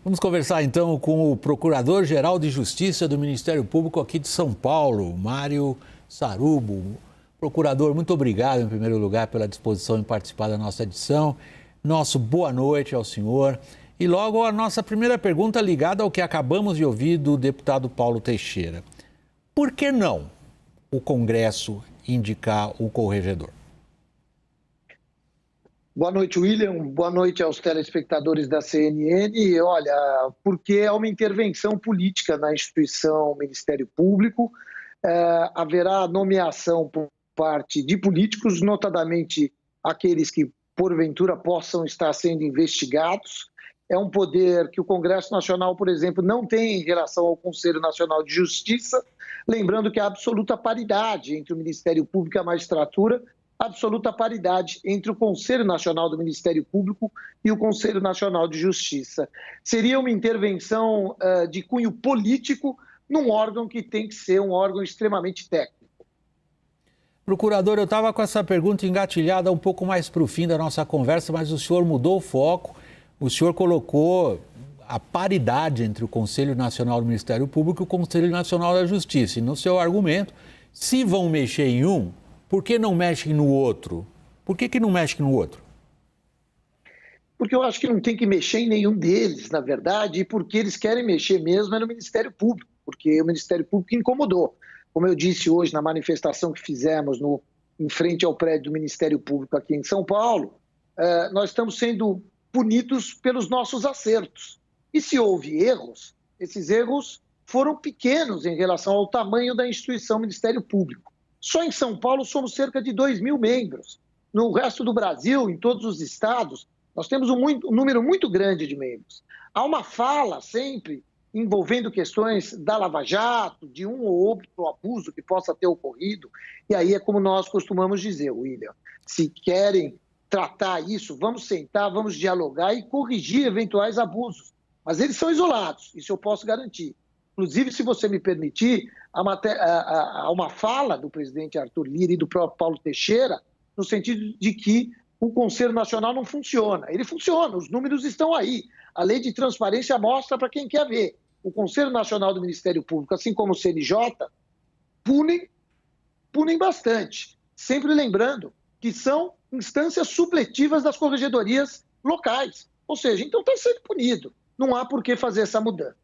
Vamos conversar então com o Procurador-Geral de Justiça do Ministério Público aqui de São Paulo, Mário Sarubo. Procurador, muito obrigado em primeiro lugar pela disposição em participar da nossa edição. Nosso boa noite ao senhor. E logo a nossa primeira pergunta ligada ao que acabamos de ouvir do deputado Paulo Teixeira. Por que não o Congresso indicar o corregedor? Boa noite, William. Boa noite aos telespectadores da CNN. Olha, porque é uma intervenção política na instituição Ministério Público. Haverá nomeação por parte de políticos, notadamente aqueles que, porventura, possam estar sendo investigados. É um poder que o Congresso Nacional, por exemplo, não tem em relação ao Conselho Nacional de Justiça. Lembrando que há absoluta paridade entre o Ministério Público e a magistratura, absoluta paridade entre o Conselho Nacional do Ministério Público e o Conselho Nacional de Justiça. Seria uma intervenção de cunho político num órgão que tem que ser um órgão extremamente técnico. Procurador, eu estava com essa pergunta engatilhada um pouco mais para o fim da nossa conversa, mas o senhor mudou o foco, o senhor colocou a paridade entre o Conselho Nacional do Ministério Público e o Conselho Nacional da Justiça. E no seu argumento, se vão mexer em um, por que não mexem no outro? Por que não mexem no outro? Porque eu acho que não tem que mexer em nenhum deles, na verdade, e porque eles querem mexer mesmo é no Ministério Público, porque o Ministério Público incomodou. Como eu disse hoje na manifestação que fizemos em frente ao prédio do Ministério Público aqui em São Paulo, nós estamos sendo punidos pelos nossos acertos. E se houve erros, esses erros foram pequenos em relação ao tamanho da instituição Ministério Público. Só em São Paulo somos cerca de 2.000 membros. No resto do Brasil, em todos os estados, nós temos um número muito grande de membros. Há uma fala sempre envolvendo questões da Lava Jato, de um ou outro abuso que possa ter ocorrido. E aí é como nós costumamos dizer, William, se querem tratar isso, vamos sentar, vamos dialogar e corrigir eventuais abusos. Mas eles são isolados, isso eu posso garantir. Inclusive, se você me permitir, há uma fala do presidente Arthur Lira e do próprio Paulo Teixeira, no sentido de que o Conselho Nacional não funciona. Ele funciona, os números estão aí. A lei de transparência mostra para quem quer ver. O Conselho Nacional do Ministério Público, assim como o CNJ, punem bastante. Sempre lembrando que são instâncias supletivas das corregedorias locais. Ou seja, então está sendo punido. Não há por que fazer essa mudança.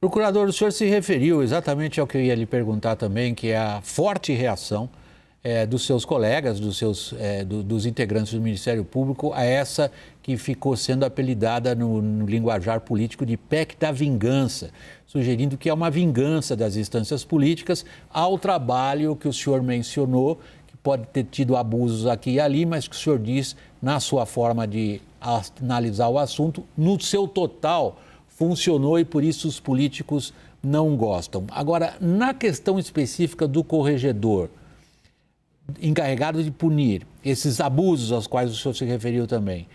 Procurador, o senhor se referiu exatamente ao que eu ia lhe perguntar também, que é a forte reação dos seus colegas, dos integrantes do Ministério Público, a essa que ficou sendo apelidada no linguajar político de PEC da vingança, sugerindo que é uma vingança das instâncias políticas ao trabalho que o senhor mencionou, que pode ter tido abusos aqui e ali, mas que o senhor diz, na sua forma de analisar o assunto, no seu total, funcionou e por isso os políticos não gostam. Agora, na questão específica do corregedor, encarregado de punir esses abusos aos quais o senhor se referiu também,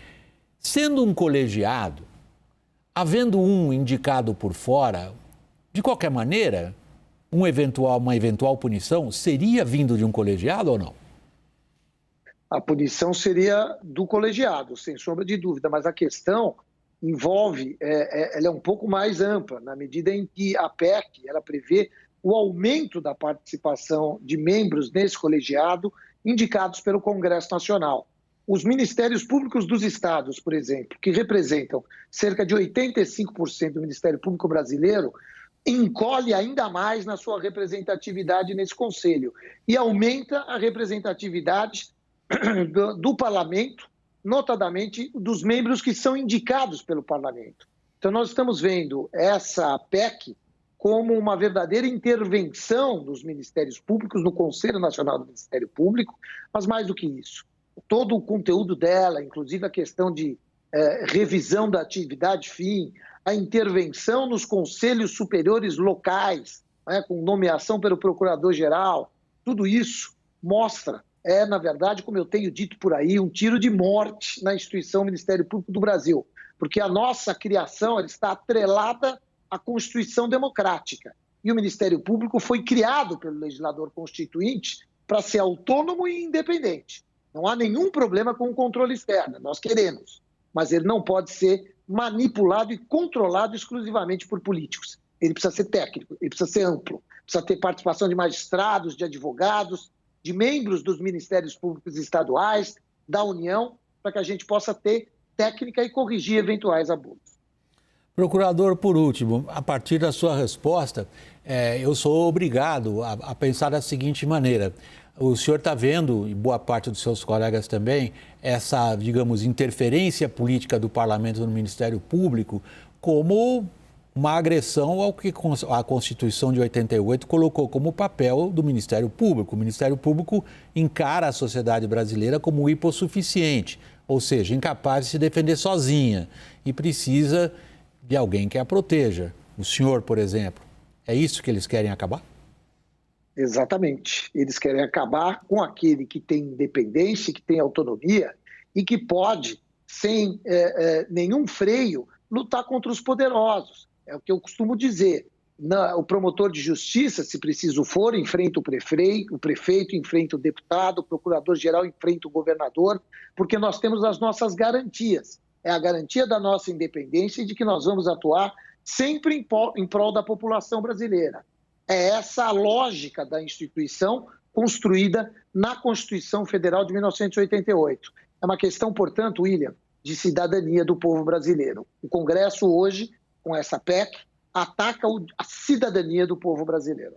sendo um colegiado, havendo um indicado por fora, de qualquer maneira, uma eventual punição seria vindo de um colegiado ou não? A punição seria do colegiado, sem sombra de dúvida, mas a questão envolve, ela é um pouco mais ampla, na medida em que a PEC, ela prevê o aumento da participação de membros nesse colegiado indicados pelo Congresso Nacional. Os Ministérios Públicos dos Estados, por exemplo, que representam cerca de 85% do Ministério Público brasileiro, encolhe ainda mais na sua representatividade nesse conselho e aumenta a representatividade do parlamento, notadamente dos membros que são indicados pelo parlamento. Então nós estamos vendo essa PEC como uma verdadeira intervenção dos Ministérios Públicos no Conselho Nacional do Ministério Público, mas mais do que isso, todo o conteúdo dela, inclusive a questão de revisão da atividade fim, a intervenção nos conselhos superiores locais, com nomeação pelo Procurador-Geral, tudo isso mostra, na verdade, como eu tenho dito por aí, um tiro de morte na instituição Ministério Público do Brasil, porque a nossa criação ela está atrelada à Constituição Democrática. E o Ministério Público foi criado pelo legislador constituinte para ser autônomo e independente. Não há nenhum problema com o controle externo, nós queremos, mas ele não pode ser manipulado e controlado exclusivamente por políticos. Ele precisa ser técnico, ele precisa ser amplo, precisa ter participação de magistrados, de advogados, de membros dos ministérios públicos estaduais, da União, para que a gente possa ter técnica e corrigir eventuais abusos. Procurador, por último, a partir da sua resposta, eu sou obrigado a pensar da seguinte maneira. O senhor está vendo, e boa parte dos seus colegas também, essa, digamos, interferência política do Parlamento no Ministério Público como uma agressão ao que a Constituição de 88 colocou como papel do Ministério Público. O Ministério Público encara a sociedade brasileira como hipossuficiente, ou seja, incapaz de se defender sozinha e precisa de alguém que a proteja. O senhor, por exemplo, é isso que eles querem acabar? Exatamente. Eles querem acabar com aquele que tem independência, que tem autonomia e que pode, sem nenhum freio, lutar contra os poderosos. É o que eu costumo dizer. O promotor de justiça, se preciso for, enfrenta o prefeito enfrenta o deputado, o procurador-geral enfrenta o governador, porque nós temos as nossas garantias. É a garantia da nossa independência e de que nós vamos atuar sempre em prol da população brasileira. É essa a lógica da instituição construída na Constituição Federal de 1988. É uma questão, portanto, William, de cidadania do povo brasileiro. O Congresso hoje, com essa PEC, ataca a cidadania do povo brasileiro.